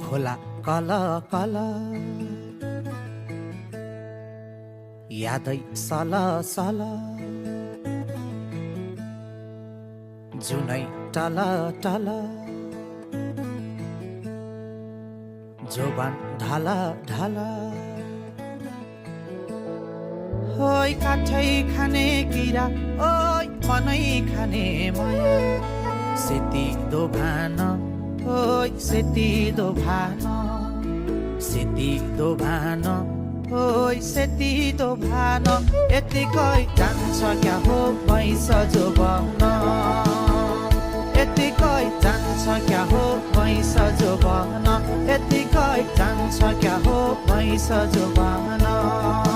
खोला call call यादै सल सल जुनै टल टल जोबान ढल ढल ओइ काठै खाने किरा ओइ मनै खाने माया सेती दो भान ओइ सेती दो भान सेती दो भान ओइ सेती दो भान यतिकै जान्छ क्या हो भैँस जोबन यतिकै जान्छ क्या हो भैँस जोबन यतिकै जान्छ क्या हो भैँस जोबन